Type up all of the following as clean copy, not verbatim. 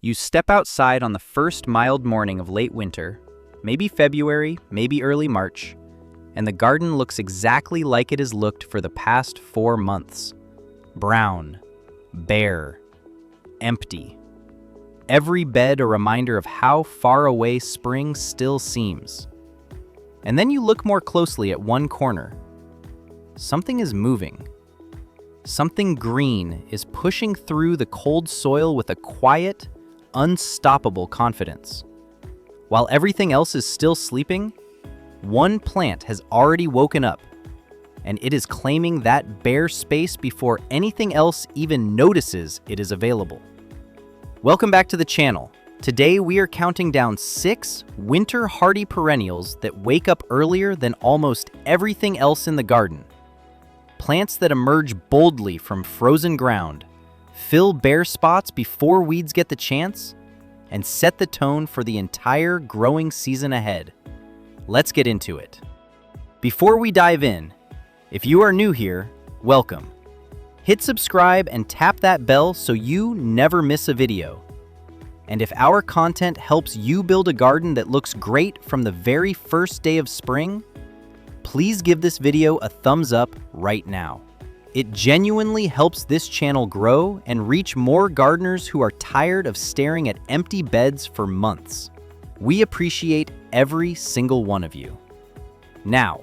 You step outside on the first mild morning of late winter, maybe February, maybe early March, and the garden looks exactly like it has looked for the past 4 months. Brown, bare, empty. Every bed a reminder of how far away spring still seems. And then you look more closely at one corner. Something is moving. Something green is pushing through the cold soil with a quiet, unstoppable confidence. While everything else is still sleeping, one plant has already woken up, and it is claiming that bare space before anything else even notices it is available. Welcome back to the channel. Today we are counting down 6 winter hardy perennials that wake up earlier than almost everything else in the garden. Plants that emerge boldly from frozen ground, fill bare spots before weeds get the chance, and set the tone for the entire growing season ahead. Let's get into it. Before we dive in, if you are new here, welcome. Hit subscribe and tap that bell so you never miss a video. And if our content helps you build a garden that looks great from the very first day of spring, please give this video a thumbs up right now. It genuinely helps this channel grow and reach more gardeners who are tired of staring at empty beds for months. We appreciate every single one of you. Now,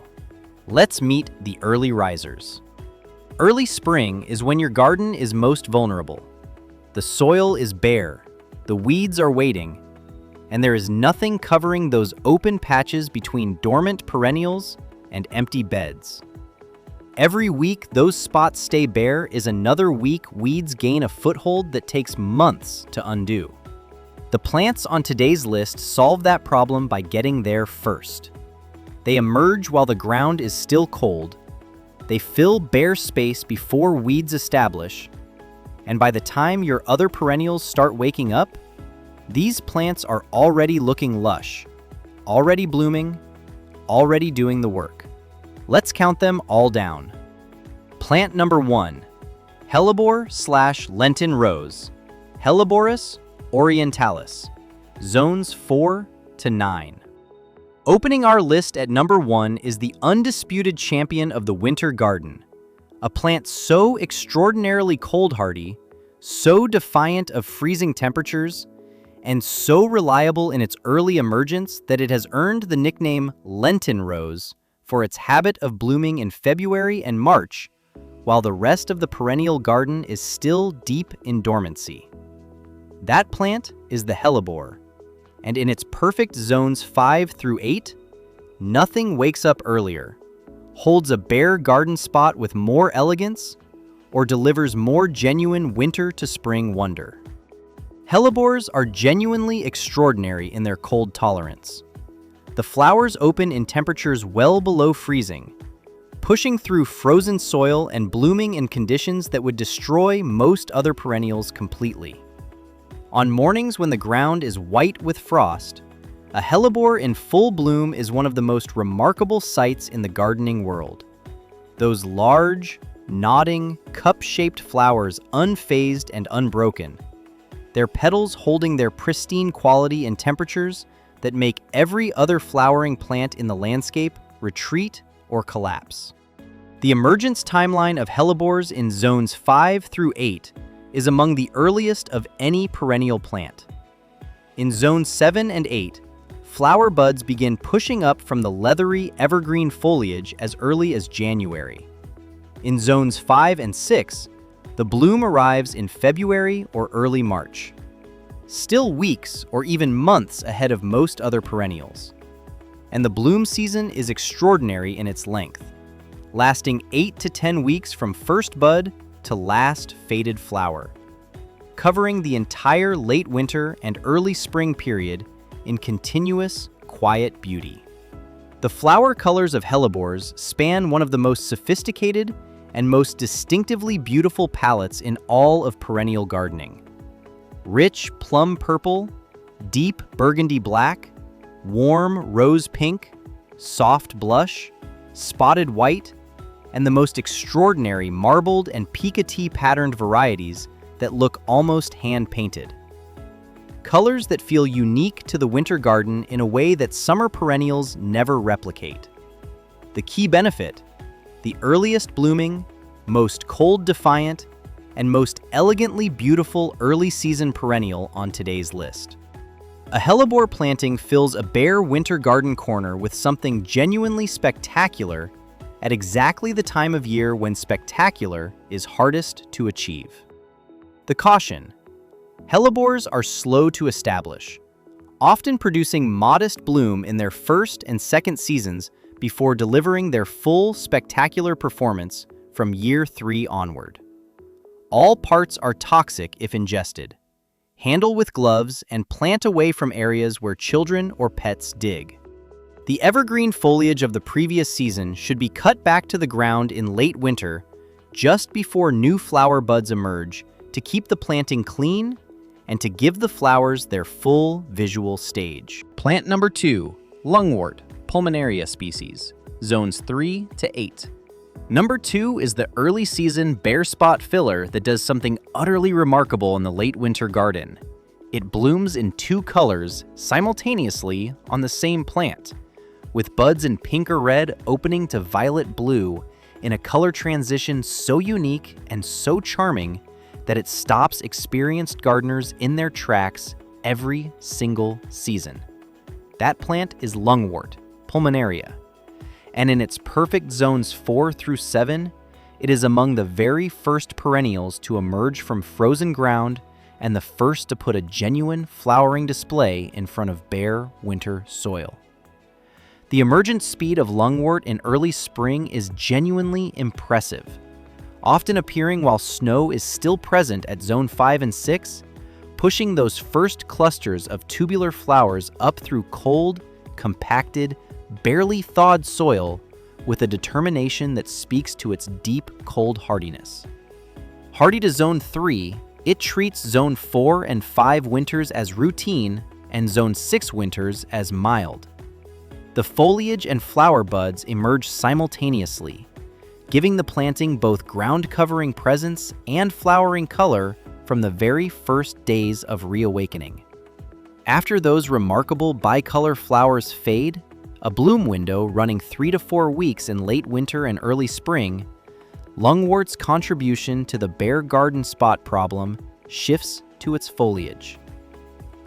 let's meet the early risers. Early spring is when your garden is most vulnerable. The soil is bare, the weeds are waiting, and there is nothing covering those open patches between dormant perennials and empty beds. Every week those spots stay bare is another week weeds gain a foothold that takes months to undo. The plants on today's list solve that problem by getting there first. They emerge while the ground is still cold, they fill bare space before weeds establish, and by the time your other perennials start waking up, these plants are already looking lush, already blooming, already doing the work. Let's count them all down. Plant number 1, Hellebore/Lenten rose, Helleborus orientalis, zones 4 to 9. Opening our list at number 1 is the undisputed champion of the winter garden, a plant so extraordinarily cold-hardy, so defiant of freezing temperatures, and so reliable in its early emergence that it has earned the nickname Lenten rose for its habit of blooming in February and March, while the rest of the perennial garden is still deep in dormancy. That plant is the Hellebore, and in its perfect zones 5 through 8, nothing wakes up earlier, holds a bare garden spot with more elegance, or delivers more genuine winter to spring wonder. Hellebores are genuinely extraordinary in their cold tolerance. The flowers open in temperatures well below freezing, pushing through frozen soil and blooming in conditions that would destroy most other perennials completely. On mornings when the ground is white with frost, a hellebore in full bloom is one of the most remarkable sights in the gardening world. Those large, nodding, cup-shaped flowers unfazed and unbroken, their petals holding their pristine quality in temperatures that make every other flowering plant in the landscape retreat or collapse. The emergence timeline of hellebores in zones 5 through 8 is among the earliest of any perennial plant. In zones 7 and 8, flower buds begin pushing up from the leathery evergreen foliage as early as January. In zones 5 and 6, the bloom arrives in February or early March, still weeks or even months ahead of most other perennials. And the bloom season is extraordinary in its length, lasting 8 to 10 weeks from first bud to last faded flower, covering the entire late winter and early spring period in continuous, quiet beauty. The flower colors of hellebores span one of the most sophisticated and most distinctively beautiful palettes in all of perennial gardening. Rich plum purple, deep burgundy black, warm rose pink, soft blush, spotted white, and the most extraordinary marbled and picotea patterned varieties that look almost hand-painted. colors that feel unique to the winter garden in a way that summer perennials never replicate. The key benefit: the earliest blooming, most cold-defiant, and most elegantly beautiful early-season perennial on today's list. A Hellebore planting fills a bare winter garden corner with something genuinely spectacular at exactly the time of year when spectacular is hardest to achieve. The caution: Hellebores are slow to establish, often producing modest bloom in their first and second seasons before delivering their full spectacular performance from year 3 onward. All parts are toxic if ingested. Handle with gloves and plant away from areas where children or pets dig. The evergreen foliage of the previous season should be cut back to the ground in late winter, just before new flower buds emerge, to keep the planting clean and to give the flowers their full visual stage. Plant number 2, Lungwort, Pulmonaria species, zones 3 to 8. Number 2 is the early season bare spot filler that does something utterly remarkable in the late winter garden. It blooms in 2 colors simultaneously on the same plant, with buds in pink or red opening to violet blue in a color transition so unique and so charming that it stops experienced gardeners in their tracks every single season. That plant is Lungwort, Pulmonaria, and in its perfect zones 4 through 7, it is among the very first perennials to emerge from frozen ground and the first to put a genuine flowering display in front of bare winter soil. The emergent speed of Lungwort in early spring is genuinely impressive, often appearing while snow is still present at zone 5 and 6, pushing those first clusters of tubular flowers up through cold, compacted, barely thawed soil with a determination that speaks to its deep, cold hardiness. Hardy to zone 3, it treats zone 4 and 5 winters as routine and zone 6 winters as mild. The foliage and flower buds emerge simultaneously, giving the planting both ground-covering presence and flowering color from the very first days of reawakening. After those remarkable bicolor flowers fade, a bloom window running 3 to 4 weeks in late winter and early spring, Lungwort's contribution to the bare garden spot problem shifts to its foliage.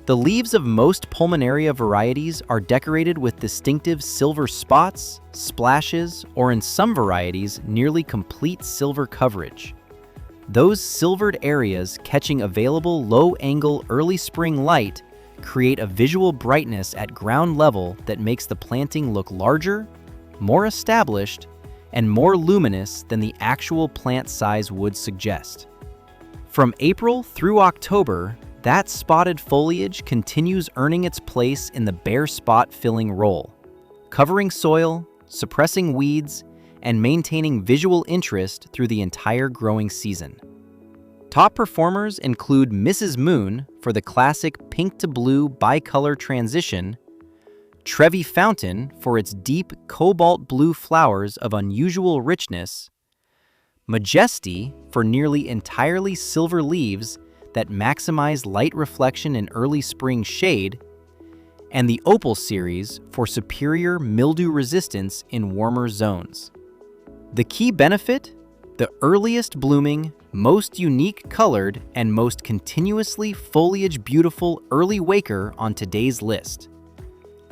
The leaves of most Pulmonaria varieties are decorated with distinctive silver spots, splashes, or in some varieties, nearly complete silver coverage. Those silvered areas catching available low-angle early spring light create a visual brightness at ground level that makes the planting look larger, more established, and more luminous than the actual plant size would suggest. From April through October, that spotted foliage continues earning its place in the bare spot filling role, covering soil, suppressing weeds, and maintaining visual interest through the entire growing season. Top performers include Mrs. Moon for the classic pink to blue bicolor transition, Trevi Fountain for its deep cobalt blue flowers of unusual richness, Majesty for nearly entirely silver leaves that maximize light reflection in early spring shade, and the Opal series for superior mildew resistance in warmer zones. The key benefit? The earliest blooming, most unique colored, and most continuously foliage beautiful early waker on today's list.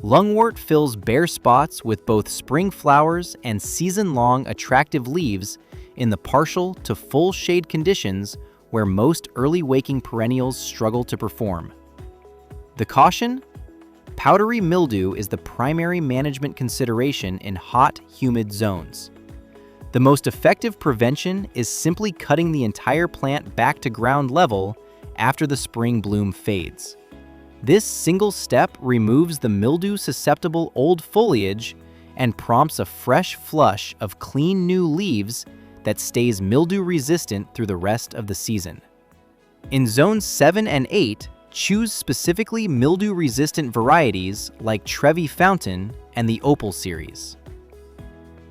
Lungwort fills bare spots with both spring flowers and season-long attractive leaves in the partial to full shade conditions where most early waking perennials struggle to perform. The caution? Powdery mildew is the primary management consideration in hot, humid zones. The most effective prevention is simply cutting the entire plant back to ground level after the spring bloom fades. This single step removes the mildew-susceptible old foliage and prompts a fresh flush of clean new leaves that stays mildew-resistant through the rest of the season. In zones 7 and 8, choose specifically mildew-resistant varieties like Trevi Fountain and the Opal series.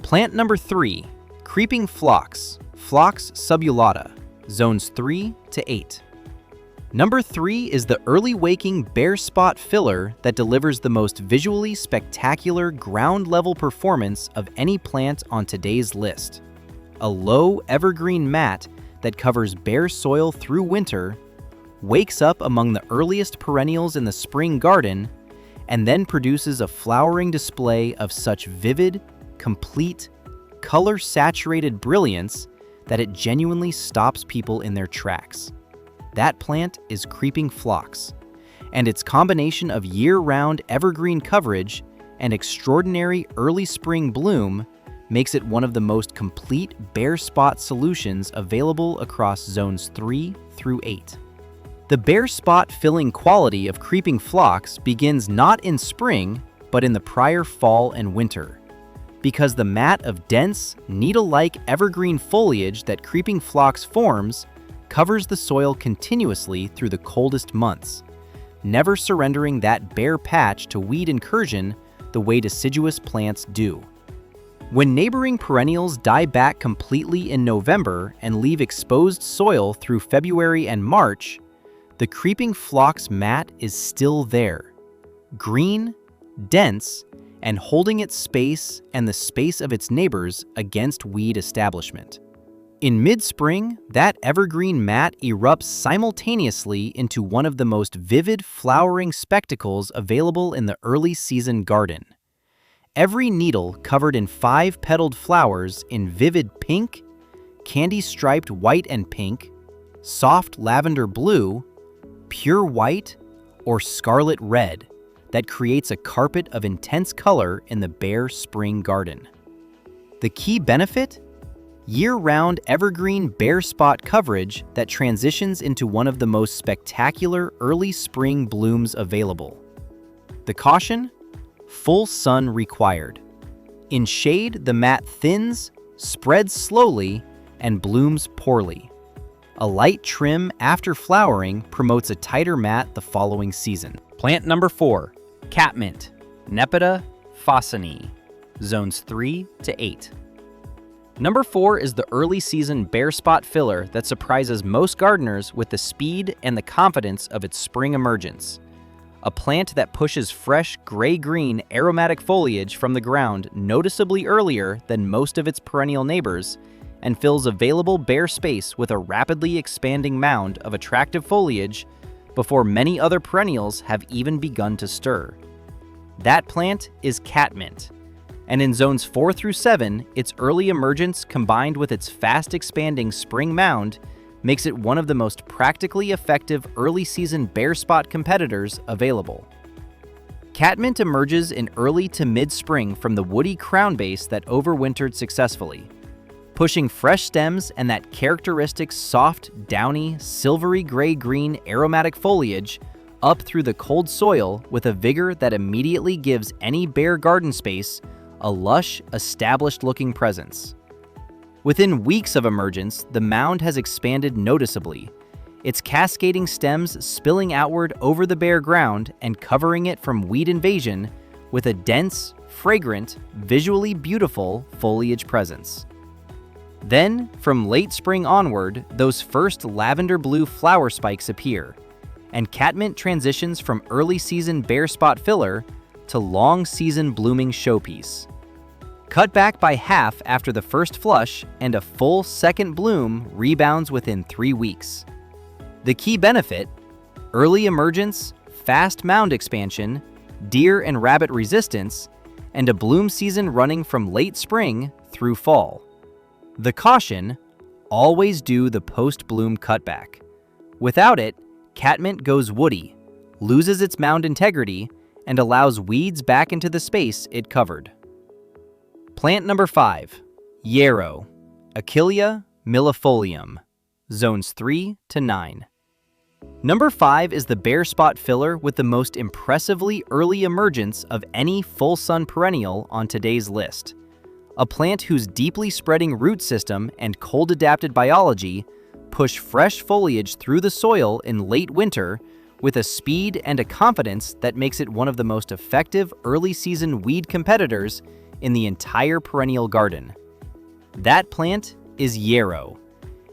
Plant number 3, Creeping Phlox, Phlox subulata, zones 3 to 8. Number 3 is the early waking bare spot filler that delivers the most visually spectacular ground-level performance of any plant on today's list. A low evergreen mat that covers bare soil through winter, wakes up among the earliest perennials in the spring garden, and then produces a flowering display of such vivid, complete, color-saturated brilliance that it genuinely stops people in their tracks. That plant is creeping phlox, and its combination of year-round evergreen coverage and extraordinary early spring bloom makes it one of the most complete bare spot solutions available across zones 3 through 8. The bare spot filling quality of creeping phlox begins not in spring, but in the prior fall and winter, because the mat of dense, needle-like evergreen foliage that creeping phlox forms covers the soil continuously through the coldest months, never surrendering that bare patch to weed incursion the way deciduous plants do. When neighboring perennials die back completely in November and leave exposed soil through February and March, the creeping phlox mat is still there, green, dense, and holding its space and the space of its neighbors against weed establishment. In mid-spring, that evergreen mat erupts simultaneously into one of the most vivid flowering spectacles available in the early season garden. Every needle covered in 5-petaled flowers in vivid pink, candy-striped white and pink, soft lavender blue, pure white, or scarlet red that creates a carpet of intense color in the bare spring garden. The key benefit? Year-round evergreen bare spot coverage that transitions into one of the most spectacular early spring blooms available. The caution? Full sun required. In shade, the mat thins, spreads slowly, and blooms poorly. A light trim after flowering promotes a tighter mat the following season. Plant number 4, catmint, Nepeta fossini, zones 3 to 8. Number 4 is the early season bare spot filler that surprises most gardeners with the speed and the confidence of its spring emergence. A plant that pushes fresh gray-green aromatic foliage from the ground noticeably earlier than most of its perennial neighbors and fills available bare space with a rapidly expanding mound of attractive foliage before many other perennials have even begun to stir. That plant is catmint, and in zones 4 through 7, its early emergence combined with its fast-expanding spring mound makes it one of the most practically effective early-season bare spot competitors available. Catmint emerges in early to mid-spring from the woody crown base that overwintered successfully, pushing fresh stems and that characteristic soft, downy, silvery gray-green aromatic foliage up through the cold soil with a vigor that immediately gives any bare garden space a lush, established-looking presence. Within weeks of emergence, the mound has expanded noticeably, its cascading stems spilling outward over the bare ground and covering it from weed invasion with a dense, fragrant, visually beautiful foliage presence. Then, from late spring onward, those first lavender blue flower spikes appear, and catmint transitions from early season bare spot filler to long season blooming showpiece. Cut back by half after the first flush, and a full second bloom rebounds within 3 weeks. The key benefit? Early emergence, fast mound expansion, deer and rabbit resistance, and a bloom season running from late spring through fall. The caution? Always do the post-bloom cutback. Without it, catmint goes woody, loses its mound integrity, and allows weeds back into the space it covered. Plant number 5, yarrow, Achillea millefolium, zones 3 to 9. Number 5 is the bare spot filler with the most impressively early emergence of any full sun perennial on today's list. A plant whose deeply spreading root system and cold-adapted biology push fresh foliage through the soil in late winter with a speed and a confidence that makes it one of the most effective early season weed competitors in the entire perennial garden. That plant is yarrow,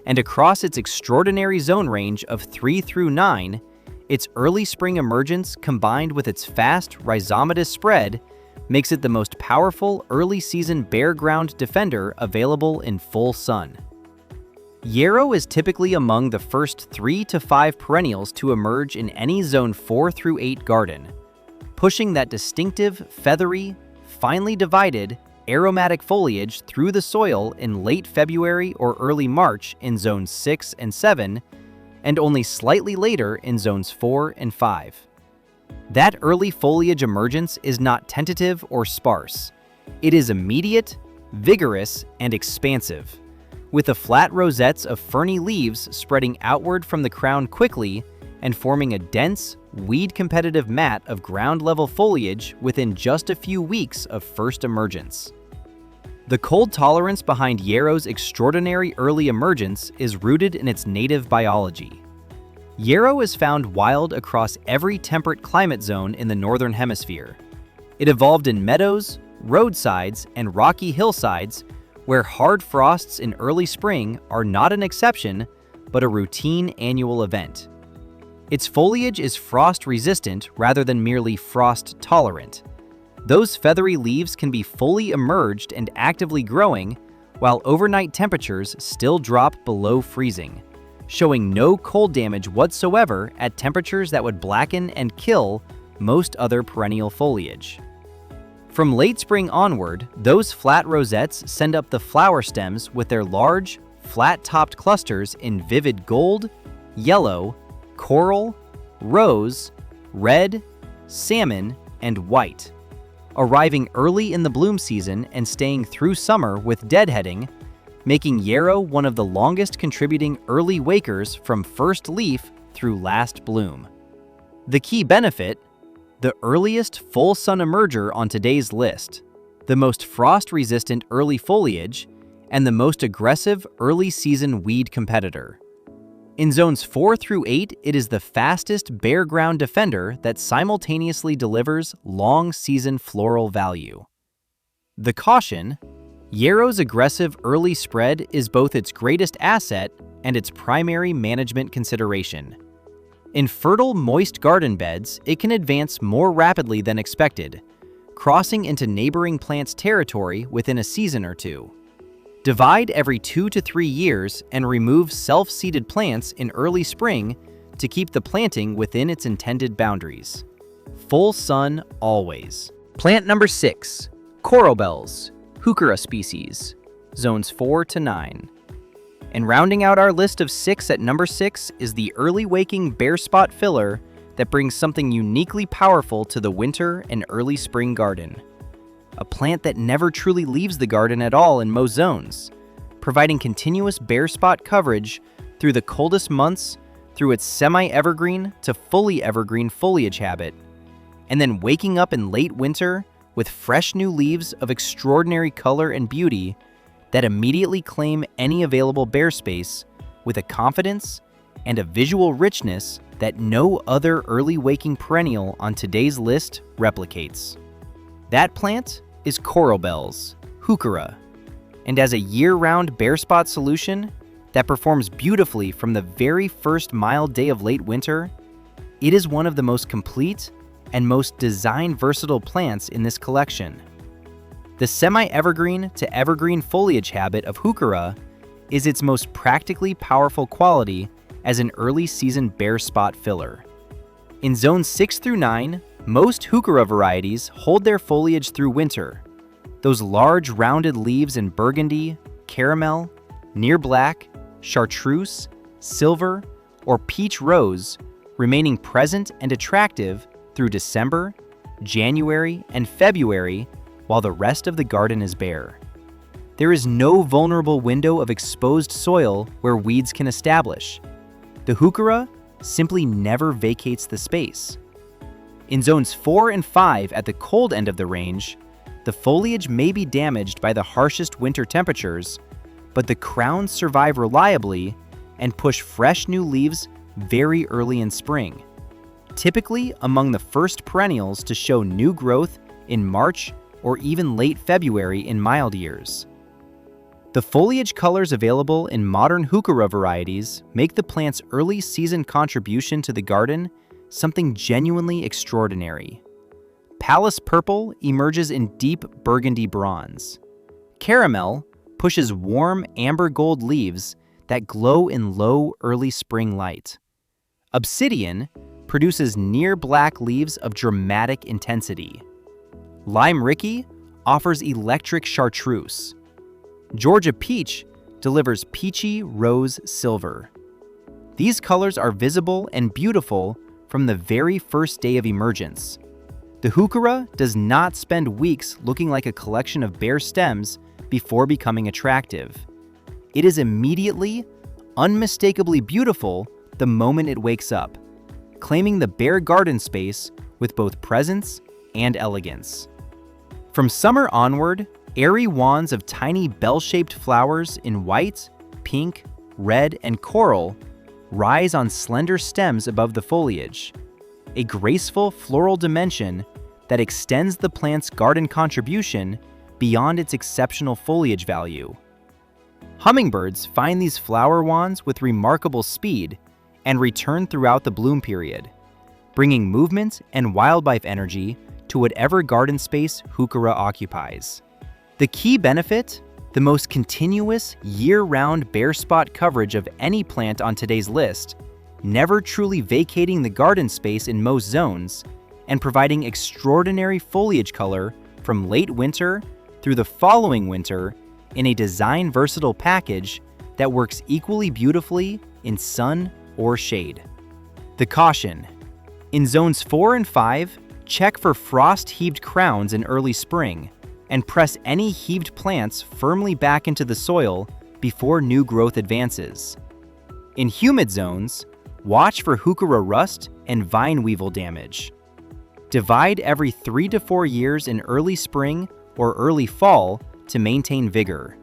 And across its extraordinary zone range of 3 through 9, its early spring emergence combined with its fast rhizomatous spread makes it the most powerful early-season bare ground defender available in full sun. Yarrow is typically among the first 3 to 5 perennials to emerge in any zone 4 through 8 garden, pushing that distinctive, feathery, finely divided, aromatic foliage through the soil in late February or early March in zones 6 and 7, and only slightly later in zones 4 and 5. That early foliage emergence is not tentative or sparse. It is immediate, vigorous, and expansive, with the flat rosettes of ferny leaves spreading outward from the crown quickly and forming a dense, weed-competitive mat of ground-level foliage within just a few weeks of first emergence. The cold tolerance behind yarrow's extraordinary early emergence is rooted in its native biology. Yarrow is found wild across every temperate climate zone in the northern hemisphere. It evolved in meadows, roadsides, and rocky hillsides where hard frosts in early spring are not an exception, but a routine annual event. Its foliage is frost-resistant rather than merely frost-tolerant. Those feathery leaves can be fully emerged and actively growing, while overnight temperatures still drop below freezing, showing no cold damage whatsoever at temperatures that would blacken and kill most other perennial foliage. From late spring onward, those flat rosettes send up the flower stems with their large, flat-topped clusters in vivid gold, yellow, coral, rose, red, salmon, and white, arriving early in the bloom season and staying through summer with deadheading, making yarrow one of the longest contributing early wakers from first leaf through last bloom. The key benefit: the earliest full sun emerger on today's list, the most frost-resistant early foliage, and the most aggressive early season weed competitor. In zones 4 through 8, it is the fastest bare ground defender that simultaneously delivers long season floral value. The caution: yarrow's aggressive early spread is both its greatest asset and its primary management consideration. In fertile, moist garden beds, it can advance more rapidly than expected, crossing into neighboring plants' territory within a season or two. Divide every 2 to 3 years and remove self-seeded plants in early spring to keep the planting within its intended boundaries. Full sun always. Plant number 6, coral bells, Heuchera species, zones 4 to 9. And rounding out our list of 6 at number 6 is the early waking bare spot filler that brings something uniquely powerful to the winter and early spring garden. A plant that never truly leaves the garden at all in most zones, providing continuous bare spot coverage through the coldest months through its semi-evergreen to fully evergreen foliage habit, and then waking up in late winter with fresh new leaves of extraordinary color and beauty that immediately claim any available bare space with a confidence and a visual richness that no other early waking perennial on today's list replicates. That plant is coral bells, Heuchera, and as a year-round bare spot solution that performs beautifully from the very first mild day of late winter, it is one of the most complete and most design-versatile plants in this collection. The semi-evergreen to evergreen foliage habit of Heuchera is its most practically powerful quality as an early season bare spot filler. In zones 6 through 9, most Heuchera varieties hold their foliage through winter. Those large rounded leaves in burgundy, caramel, near black, chartreuse, silver, or peach rose remaining present and attractive through December, January, and February while the rest of the garden is bare. There is no vulnerable window of exposed soil where weeds can establish. The Heuchera simply never vacates the space. In zones 4 and 5 at the cold end of the range, the foliage may be damaged by the harshest winter temperatures, but the crowns survive reliably and push fresh new leaves very early in spring, typically among the first perennials to show new growth in March or even late February in mild years. The foliage colors available in modern heuchera varieties make the plant's early season contribution to the garden something genuinely extraordinary. Palace purple emerges in deep burgundy bronze. Caramel pushes warm amber gold leaves that glow in low early spring light. Obsidian produces near black leaves of dramatic intensity. Lime Ricky offers electric chartreuse. Georgia Peach delivers peachy rose silver. These colors are visible and beautiful from the very first day of emergence. The heuchera does not spend weeks looking like a collection of bare stems before becoming attractive. It is immediately, unmistakably beautiful the moment it wakes up, claiming the bare garden space with both presence and elegance. From summer onward, airy wands of tiny bell-shaped flowers in white, pink, red, and coral rise on slender stems above the foliage, a graceful floral dimension that extends the plant's garden contribution beyond its exceptional foliage value. Hummingbirds find these flower wands with remarkable speed and return throughout the bloom period, bringing movement and wildlife energy to whatever garden space heuchera occupies. The key benefit: the most continuous, year-round bare spot coverage of any plant on today's list, never truly vacating the garden space in most zones, and providing extraordinary foliage color from late winter through the following winter in a design-versatile package that works equally beautifully in sun or shade. The caution: in zones 4 and 5, check for frost-heaved crowns in early spring, and press any heaved plants firmly back into the soil before new growth advances. In humid zones, watch for heuchera rust and vine weevil damage. Divide every 3 to 4 years in early spring or early fall to maintain vigor.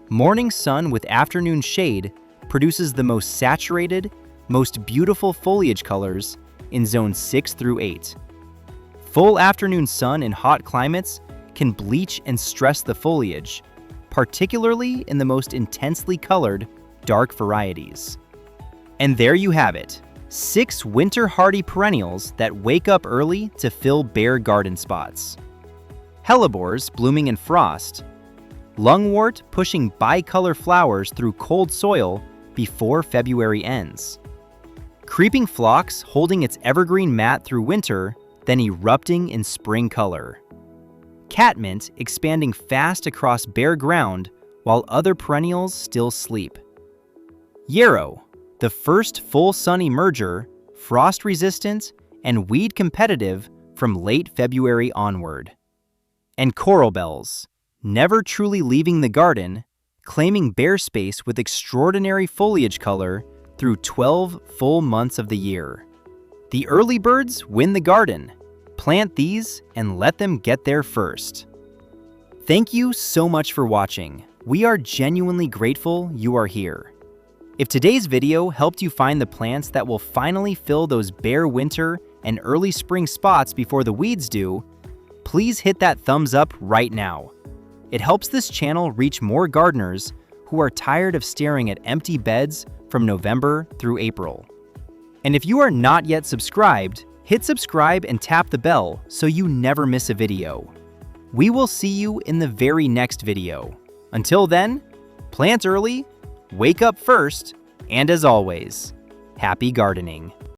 Morning sun with afternoon shade produces the most saturated, most beautiful foliage colors in zones 6 through 8. Full afternoon sun in hot climates can bleach and stress the foliage, particularly in the most intensely colored, dark varieties. And there you have it, 6 winter-hardy perennials that wake up early to fill bare garden spots. Hellebores blooming in frost, Lungwort pushing bicolor flowers through cold soil before February ends, Creeping Phlox holding its evergreen mat through winter, then erupting in spring color, Catmint expanding fast across bare ground while other perennials still sleep, Yarrow, the first full sun emerger, frost-resistant and weed-competitive from late February onward, and Coral Bells, never truly leaving the garden, claiming bare space with extraordinary foliage color through 12 full months of the year. The early birds win the garden. Plant these and let them get there first. Thank you so much for watching. We are genuinely grateful you are here. If today's video helped you find the plants that will finally fill those bare winter and early spring spots before the weeds do, please hit that thumbs up right now. It helps this channel reach more gardeners who are tired of staring at empty beds from November through April. And if you are not yet subscribed, hit subscribe and tap the bell so you never miss a video. We will see you in the very next video. Until then, plant early, wake up first, and as always, happy gardening.